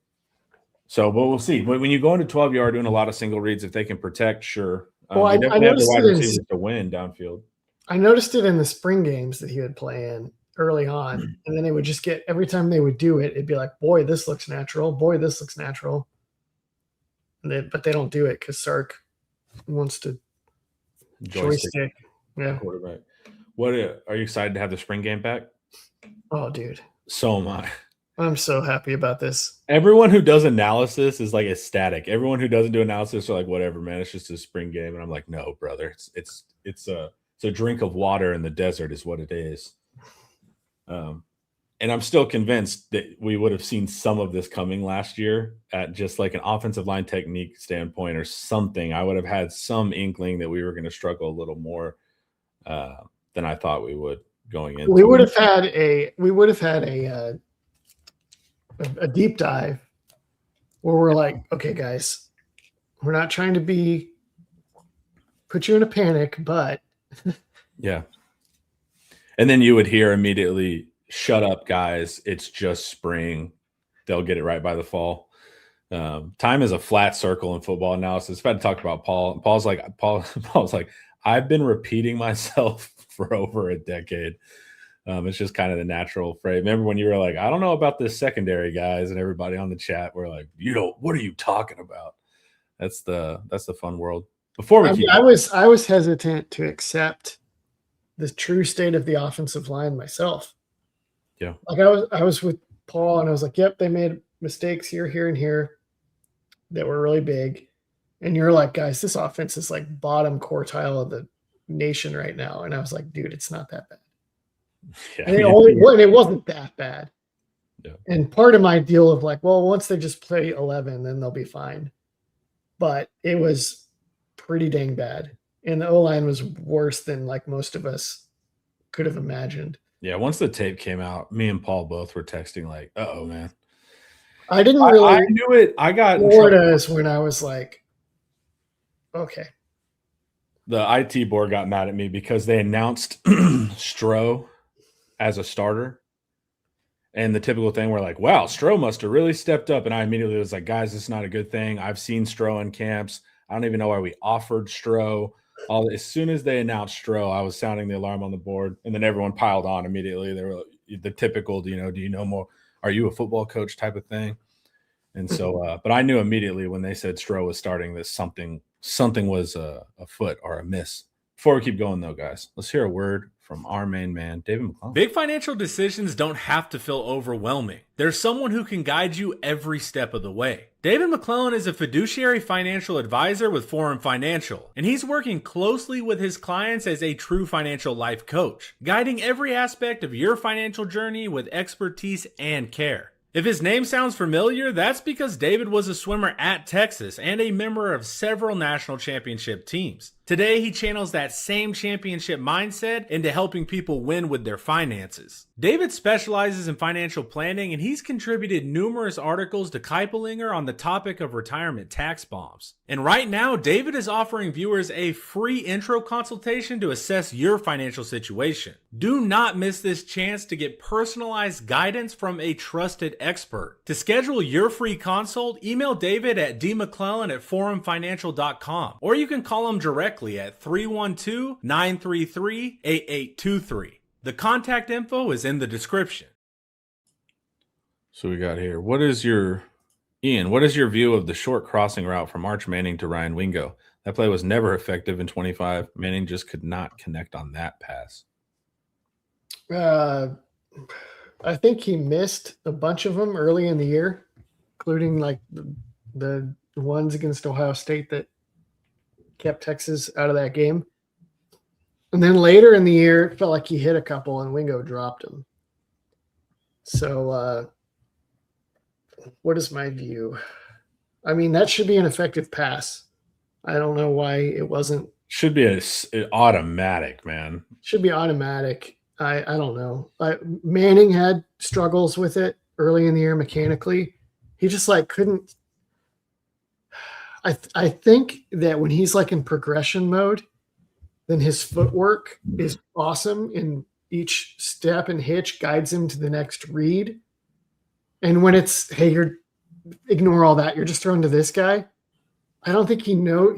A: but we'll see. When you go into 12, you are doing a lot of single reads. If they can protect, sure.
B: Well,
A: I definitely have the wide receivers to win downfield.
B: I noticed it in the spring games that he would play in early on, and then they would just get every time they would do it, it'd be like, "Boy, this looks natural. Boy, this looks natural." But they don't do it because Sark wants to joystick. Yeah.
A: Quarterback. What are you excited to have the spring game back?
B: Oh, dude.
A: So am I.
B: I'm so happy about this.
A: Everyone who does analysis is like ecstatic. Everyone who doesn't do analysis are like, whatever, man. It's just a spring game, and I'm like, no, brother. It's a drink of water in the desert, is what it is. And I'm still convinced that we would have seen some of this coming last year at just like an offensive line technique standpoint or something. I would have had some inkling that we were going to struggle a little more than I thought we would going into.
B: We would have had a deep dive where we're like, okay, guys, we're not trying to put you in a panic, but
A: yeah. And then you would hear immediately shut up, guys. It's just spring. They'll get it right by the fall. Time is a flat circle in football analysis. If I had to talk about Paul, Paul's like, I've been repeating myself for over a decade. It's just kind of the natural phrase. Remember when you were like, I don't know about this secondary, guys, and everybody on the chat were like, what are you talking about? That's the fun world. Before we
B: I was hesitant to accept the true state of the offensive line myself.
A: Yeah.
B: Like I was with Paul and I was like, yep, they made mistakes here, and here that were really big. And you're like, guys, this offense is like bottom quartile of the nation right now. And I was like, dude, it's not that bad.
A: Yeah,
B: And it wasn't that bad.
A: Yeah.
B: And part of my deal of like, well, once they just play 11, then they'll be fine. But it was pretty dang bad. And the O-line was worse than like most of us could have imagined.
A: Yeah, once the tape came out, me and Paul both were texting like, "Uh-oh, man."
B: I didn't really.
A: I knew it. I got
B: Florida is when I was like, okay.
A: The IT board got mad at me because they announced Stroh as a starter. And the typical thing we're like, wow, Stroh must have really stepped up. And I immediately was like, guys, this is not a good thing. I've seen Stroh in camps. I don't even know why we offered Stroh. As soon as they announced Stroh, I was sounding the alarm on the board. And then everyone piled on immediately. They were the typical, do you know more? Are you a football coach type of thing? And so, but I knew immediately when they said Stroh was starting that something was afoot or amiss. Before we keep going, though, guys, let's hear a word from our main man, David McClellan.
E: Big financial decisions don't have to feel overwhelming. There's someone who can guide you every step of the way. David McClellan is a fiduciary financial advisor with Forum Financial, and he's working closely with his clients as a true financial life coach, guiding every aspect of your financial journey with expertise and care. If his name sounds familiar, that's because David was a swimmer at Texas and a member of several national championship teams. Today, he channels that same championship mindset into helping people win with their finances. David specializes in financial planning, and he's contributed numerous articles to Kiplinger on the topic of retirement tax bombs. And right now, David is offering viewers a free intro consultation to assess your financial situation. Do not miss this chance to get personalized guidance from a trusted expert. To schedule your free consult, email David at dmcclellan@forumfinancial.com, or you can call him directly at 312-933-8823. The contact info is in the description.
A: So we got here. What is your view of the short crossing route from Arch Manning to Ryan Wingo? That play was never effective in 25. Manning just could not connect on that pass.
B: I think he missed a bunch of them early in the year, including like the ones against Ohio State that kept Texas out of that game. And then later in the year, it felt like he hit a couple and Wingo dropped him. So what is my view? I mean, that should be an effective pass. I don't know why it wasn't.
A: Should be an automatic, man.
B: Should be automatic. I don't know. Manning had struggles with it early in the year mechanically. He just like couldn't. I think that when he's like in progression mode, then his footwork is awesome, and each step and hitch guides him to the next read. And when it's, hey, ignore all that, you're just thrown to this guy. I don't think he knew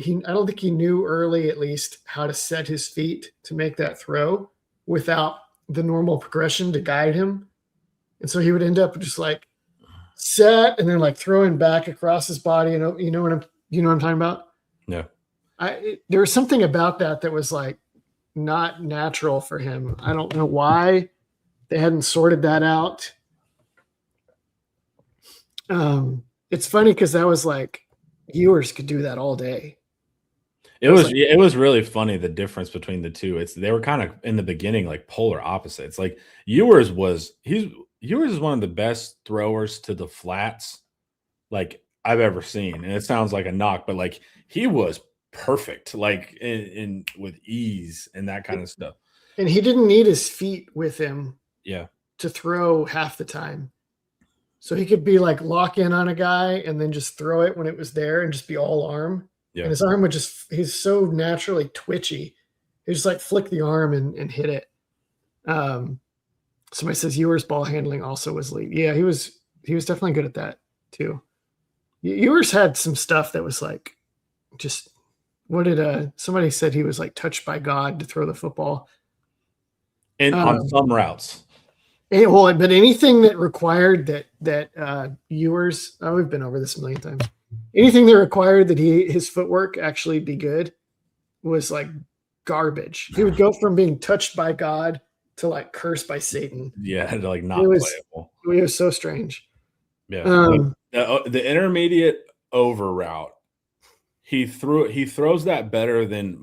B: early, at least, how to set his feet to make that throw without the normal progression to guide him. And so he would end up just like set and then like throwing back across his body. You know what I'm talking about?
A: Yeah.
B: There was something about that was like not natural for him. I don't know why they hadn't sorted that out. It's funny because that was like viewers could do that all day.
A: It was really funny, the difference between the two. They were kind of in the beginning like polar opposites. Like Ewers is one of the best throwers to the flats like I've ever seen. And it sounds like a knock, but like he was perfect, like in with ease and that kind of stuff.
B: And he didn't need his feet with him
A: to
B: throw half the time. So he could be like lock in on a guy and then just throw it when it was there and just be all arm.
A: Yeah.
B: And his arm would he's so naturally twitchy. He just like flick the arm and hit it. Somebody says Ewers' ball handling also was elite. Yeah, he was definitely good at that too. Ewers had some stuff that was like just what did somebody said he was like touched by God to throw the football.
A: And on some routes.
B: Well, but anything that required that Ewers, we've been over this a million times. Anything that required that his footwork actually be good was like garbage. He would go from being touched by God to like cursed by Satan.
A: Yeah, like not
B: playable. It was so strange.
A: Yeah, the intermediate over route, he throws that better than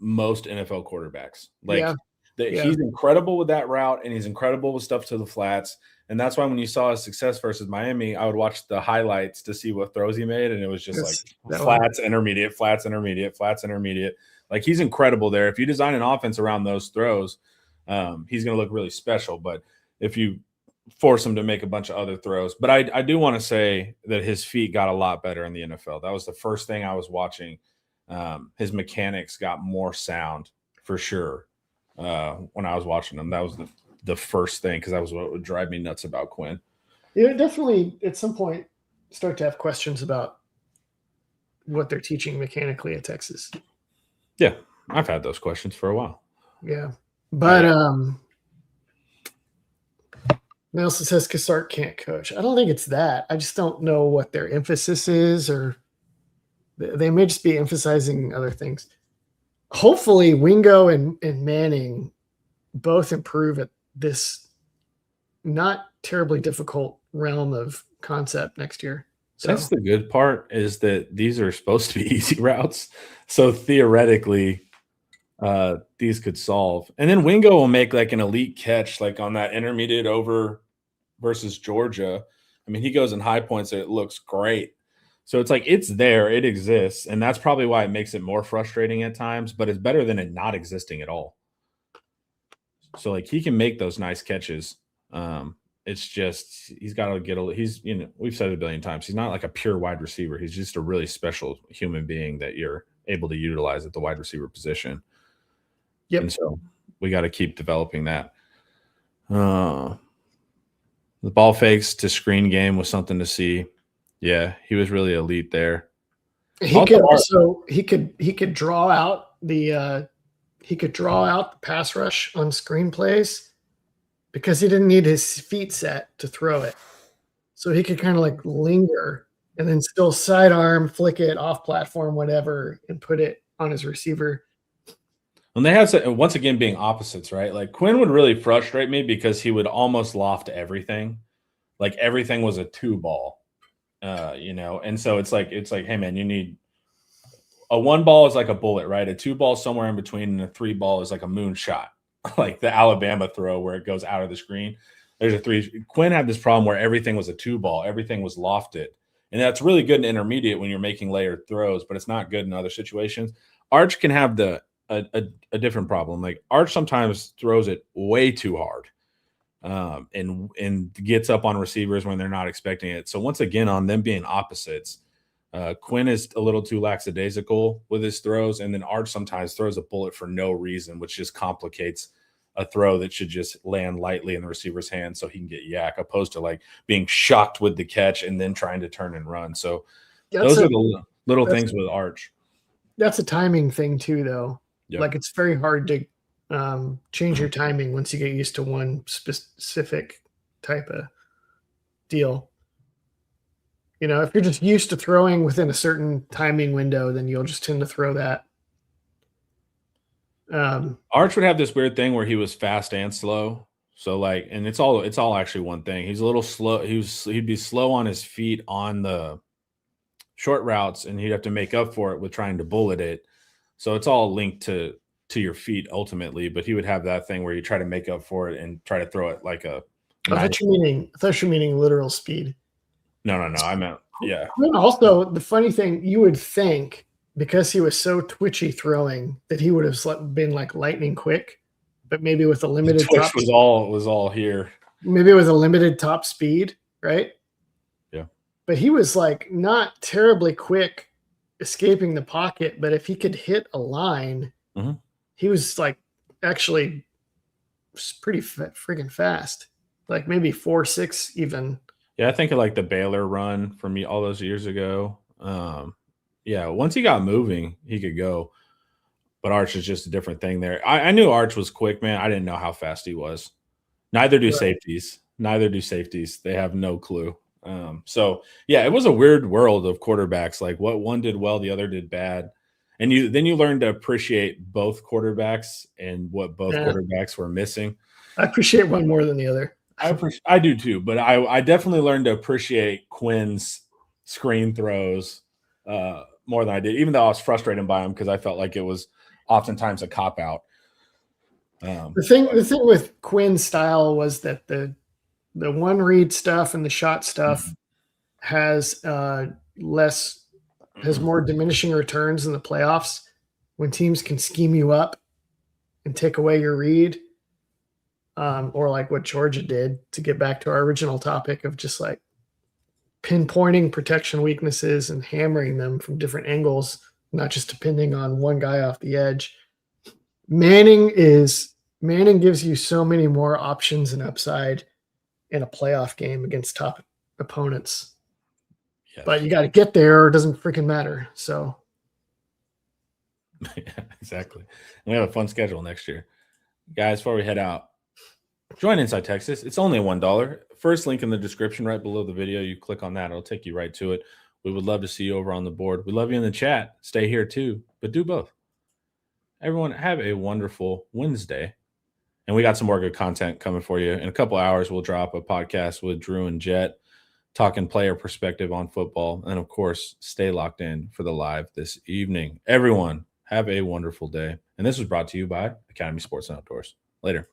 A: most NFL quarterbacks. Like he's incredible with that route, and he's incredible with stuff to the flats. And that's why when you saw his success versus Miami, I would watch the highlights to see what throws he made, and it was just like flats, intermediate, flats, intermediate, flats, intermediate. Like he's incredible there. If you design an offense around those throws, he's going to look really special. But if you force him to make a bunch of other throws, but I do want to say that his feet got a lot better in the NFL. That was the first thing I was watching. His mechanics got more sound for sure when I was watching him. That was the first thing, because that was what would drive me nuts about Quinn.
B: Yeah, definitely at some point start to have questions about what they're teaching mechanically at Texas.
A: Yeah, I've had those questions for a while.
B: Yeah, but Nelson says Cassart can't coach. I don't think it's that. I just don't know what their emphasis is, or they may just be emphasizing other things. Hopefully, Wingo and Manning both improve at this not terribly difficult realm of concept next year. So
A: that's the good part, is that these are supposed to be easy routes. So theoretically, these could solve. And then Wingo will make like an elite catch, like on that intermediate over versus Georgia. I mean, he goes in high points, it looks great. So it's like, it's there, it exists. And that's probably why it makes it more frustrating at times, but it's better than it not existing at all. So like, he can make those nice catches. It's just, he's got to get we've said it a billion times, he's not like a pure wide receiver. He's just a really special human being that you're able to utilize at the wide receiver position.
B: Yep.
A: And so we got to keep developing that. The ball fakes to screen game was something to see. Yeah, he was really elite there.
B: He could draw out the pass rush on screen plays because he didn't need his feet set to throw it. So he could kind of like linger and then still sidearm, flick it off platform, whatever, and put it on his receiver.
A: And they had, once again, being opposites, right? Like Quinn would really frustrate me because he would almost loft everything. Like everything was a 2-ball, and so it's like, hey man, you need a 1-ball is like a bullet, right? A 2-ball somewhere in between, and a 3-ball is like a moonshot, like the Alabama throw where it goes out of the screen. There's a 3. Quinn had this problem where everything was a 2-ball, everything was lofted. And that's really good in intermediate when you're making layered throws, but it's not good in other situations. Arch can have a different problem. Like Arch sometimes throws it way too hard, and gets up on receivers when they're not expecting it. So once again, on them being opposites, Quinn is a little too lackadaisical with his throws, and then Arch sometimes throws a bullet for no reason, which just complicates a throw that should just land lightly in the receiver's hand so he can get yak, opposed to like being shocked with the catch and then trying to turn and run. So those are the little things with Arch.
B: That's a timing thing too, though.
A: Yep.
B: Like it's very hard to change your timing once you get used to one specific type of deal. If you're just used to throwing within a certain timing window, then you'll just tend to throw that.
A: Arch would have this weird thing where he was fast and slow. So like, and it's all actually one thing. He's a little slow. He'd be slow on his feet on the short routes, and he'd have to make up for it with trying to bullet it. So it's all linked to your feet ultimately, but he would have that thing where you try to make up for it and try to throw it like a.
B: I thought you're meaning literal speed.
A: No. I meant, yeah.
B: Also, the funny thing, you would think because he was so twitchy throwing that he would have been like lightning quick, but maybe with a limited
A: twitch was all here.
B: Maybe with a limited top speed, right?
A: Yeah.
B: But he was like not terribly quick escaping the pocket, but if he could hit a line, he was like actually pretty freaking fast. Like maybe 4.6 even.
A: Yeah, I think of like the Baylor run for me all those years ago. Yeah, once he got moving, he could go. But Arch is just a different thing there. I knew Arch was quick, man. I didn't know how fast he was. Neither do safeties. Neither do safeties. They have no clue. So yeah, it was a weird world of quarterbacks. Like what one did well, the other did bad. And then you learn to appreciate both quarterbacks and what both quarterbacks were missing.
B: I appreciate one more than the other.
A: I do too, but I definitely learned to appreciate Quinn's screen throws more than I did, even though I was frustrated by him because I felt like it was oftentimes a cop out.
B: The thing with Quinn's style was that the one read stuff and the shot stuff has more diminishing returns in the playoffs when teams can scheme you up and take away your read, or like what Georgia did, to get back to our original topic of just like pinpointing protection weaknesses and hammering them from different angles, not just depending on one guy off the edge. Manning gives you so many more options and upside in a playoff game against top opponents. Yes. But you got to get there or it doesn't freaking matter. So
A: yeah, exactly. We have a fun schedule next year. Guys, before we head out, join Inside Texas. It's only $1. First link in the description right below the video. You click on that. It'll take you right to it. We would love to see you over on the board. We love you in the chat. Stay here too, but do both. Everyone, have a wonderful Wednesday. And we got some more good content coming for you. In a couple hours, we'll drop a podcast with Drew and Jet talking player perspective on football. And, of course, stay locked in for the live this evening. Everyone, have a wonderful day. And this was brought to you by Academy Sports and Outdoors. Later.